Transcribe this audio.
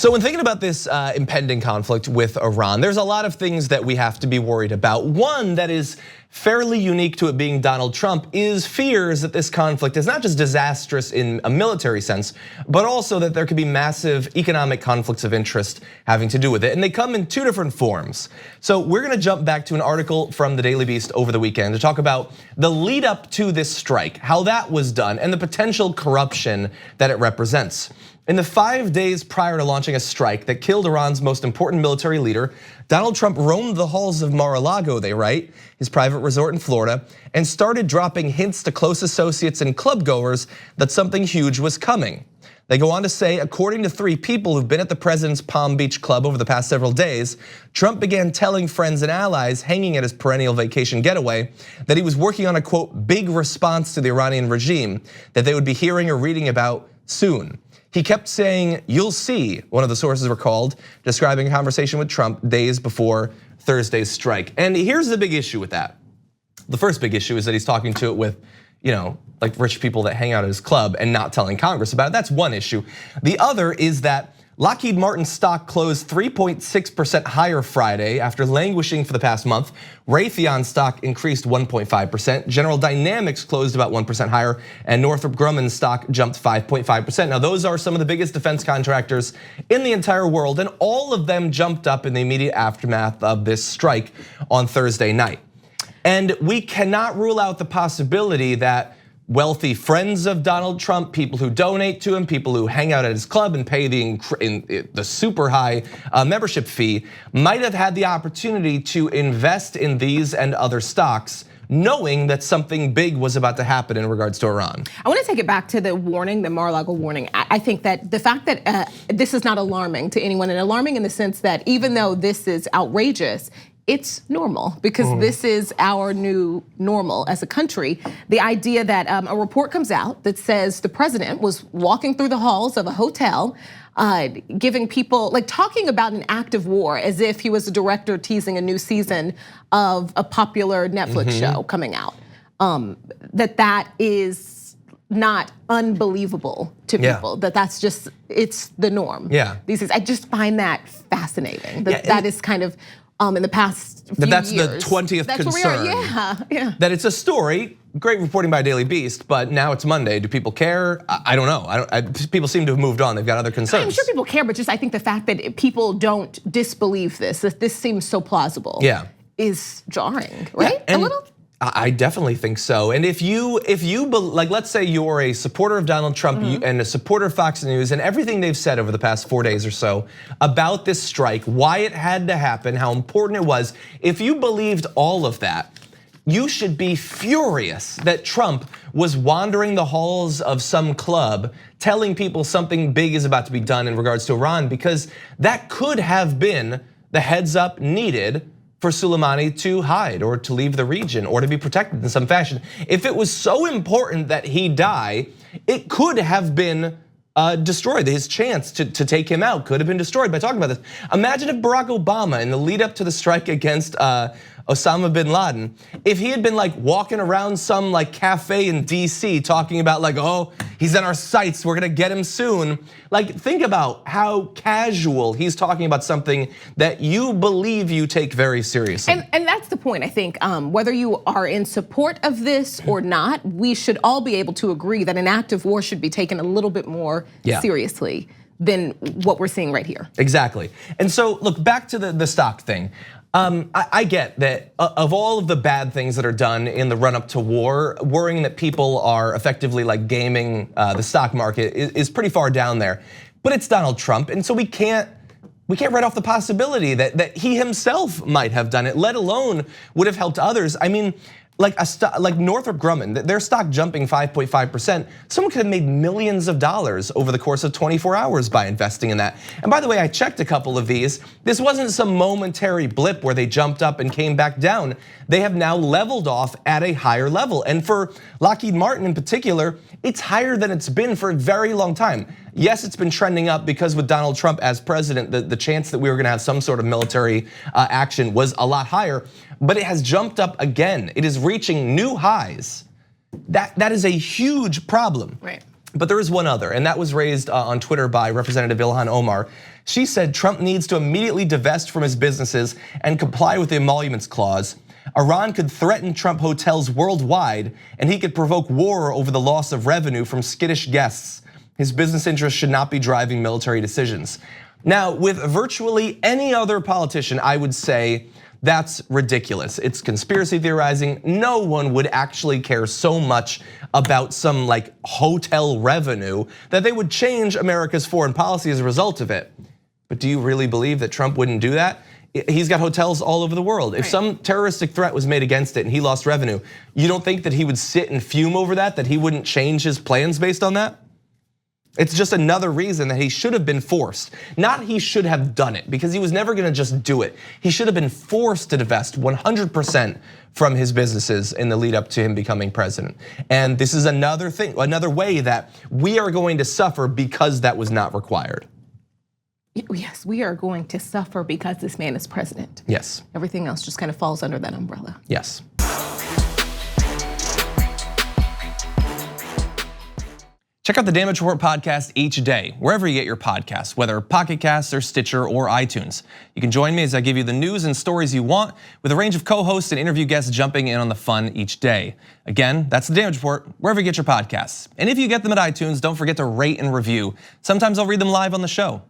So when thinking about this impending conflict with Iran, there's a lot of things that we have to be worried about. One that is fairly unique to it being Donald Trump is fears that this conflict is not just disastrous in a military sense, but also that there could be massive economic conflicts of interest having to do with it. And they come in two different forms. So we're gonna jump back to an article from the Daily Beast over the weekend to talk about the lead up to this strike, how that was done, and the potential corruption that it represents. In the 5 days prior to launching a strike that killed Iran's most important military leader, Donald Trump roamed the halls of Mar-a-Lago, they write, his private resort in Florida, and started dropping hints to close associates and club-goers that something huge was coming. They go on to say, according to 3 people who've been at the president's Palm Beach club over the past several days, Trump began telling friends and allies hanging at his perennial vacation getaway that he was working on a, quote, big response to the Iranian regime that they would be hearing or reading about soon. He kept saying, "You'll see," one of the sources recalled, describing a conversation with Trump days before Thursday's strike. And here's the big issue with that. The first big issue is that he's talking to it with, like rich people that hang out at his club and not telling Congress about it. That's one issue. The other is that Lockheed Martin stock closed 3.6% higher Friday after languishing for the past month. Raytheon stock increased 1.5%. General Dynamics closed about 1% higher, and Northrop Grumman stock jumped 5.5%. Now those are some of the biggest defense contractors in the entire world, and all of them jumped up in the immediate aftermath of this strike on Thursday night. And we cannot rule out the possibility that wealthy friends of Donald Trump, people who donate to him, people who hang out at his club and pay the super high membership fee, might have had the opportunity to invest in these and other stocks, knowing that something big was about to happen in regards to Iran. I want to take it back to the warning, the Mar-a-Lago warning. I think that the fact that this is not alarming to anyone, and alarming in the sense that even though this is outrageous, it's normal because this is our new normal as a country. The idea that a report comes out that says the president was walking through the halls of a hotel, giving people, like talking about an act of war as if he was a director teasing a new season of a popular Netflix show coming out. That is not unbelievable to people, that's just, it's the norm. These days, I just find that fascinating, that is kind of, in the past few that's years. The 20th That's concern. Where we are. Yeah. That it's a story, great reporting by Daily Beast, but now it's Monday. Do people care? I don't know. People seem to have moved on. They've got other concerns. I'm sure people care, but just I think the fact that people don't disbelieve this, that this seems so plausible, is jarring, right? A little. I definitely think so. And if you like, let's say you're a supporter of Donald Trump and a supporter of Fox News and everything they've said over the past 4 days or so about this strike, why it had to happen, how important it was. If you believed all of that, you should be furious that Trump was wandering the halls of some club telling people something big is about to be done in regards to Iran, because that could have been the heads up needed for Soleimani to hide or to leave the region or to be protected in some fashion. If it was so important that he die, it could have been destroyed. His chance to take him out could have been destroyed by talking about this. Imagine if Barack Obama, in the lead up to the strike against Osama bin Laden, if he had been like walking around some like cafe in DC talking about like, oh, he's in our sights, we're gonna get him soon. Like, think about how casual he's talking about something that you believe you take very seriously. And that's the point, I think, whether you are in support of this or not, we should all be able to agree that an act of war should be taken a little bit more seriously than what we're seeing right here. Exactly. And so look, back to the stock thing. I get that of all of the bad things that are done in the run up to war, worrying that people are effectively like gaming the stock market is pretty far down there. But it's Donald Trump, and so we can't write off the possibility that he himself might have done it, let alone would have helped others. I mean, like Northrop Grumman, their stock jumping 5.5%. Someone could have made millions of dollars over the course of 24 hours by investing in that. And by the way, I checked a couple of these. This wasn't some momentary blip where they jumped up and came back down. They have now leveled off at a higher level. And for Lockheed Martin in particular, it's higher than it's been for a very long time. Yes, it's been trending up because with Donald Trump as president, the chance that we were gonna have some sort of military action was a lot higher, but it has jumped up again. It is reaching new highs. That is a huge problem. Right. But there is one other, and that was raised on Twitter by Representative Ilhan Omar. She said Trump needs to immediately divest from his businesses and comply with the emoluments clause. Iran could threaten Trump hotels worldwide, and he could provoke war over the loss of revenue from skittish guests. His business interests should not be driving military decisions. Now, with virtually any other politician, I would say that's ridiculous. It's conspiracy theorizing. No one would actually care so much about some like hotel revenue that they would change America's foreign policy as a result of it. But do you really believe that Trump wouldn't do that? He's got hotels all over the world. If some terroristic threat was made against it and he lost revenue, you don't think that he would sit and fume over that he wouldn't change his plans based on that? It's just another reason that he should have been forced. Not he should have done it, because he was never gonna just do it. He should have been forced to divest 100% from his businesses in the lead up to him becoming president. And this is another thing, another way that we are going to suffer because that was not required. Yes, we are going to suffer because this man is president. Yes. Everything else just kind of falls under that umbrella. Yes. Check out the Damage Report podcast each day, wherever you get your podcasts, whether Pocket Casts or Stitcher or iTunes. You can join me as I give you the news and stories you want, with a range of co-hosts and interview guests jumping in on the fun each day. Again, that's the Damage Report, wherever you get your podcasts. And if you get them at iTunes, don't forget to rate and review. Sometimes I'll read them live on the show.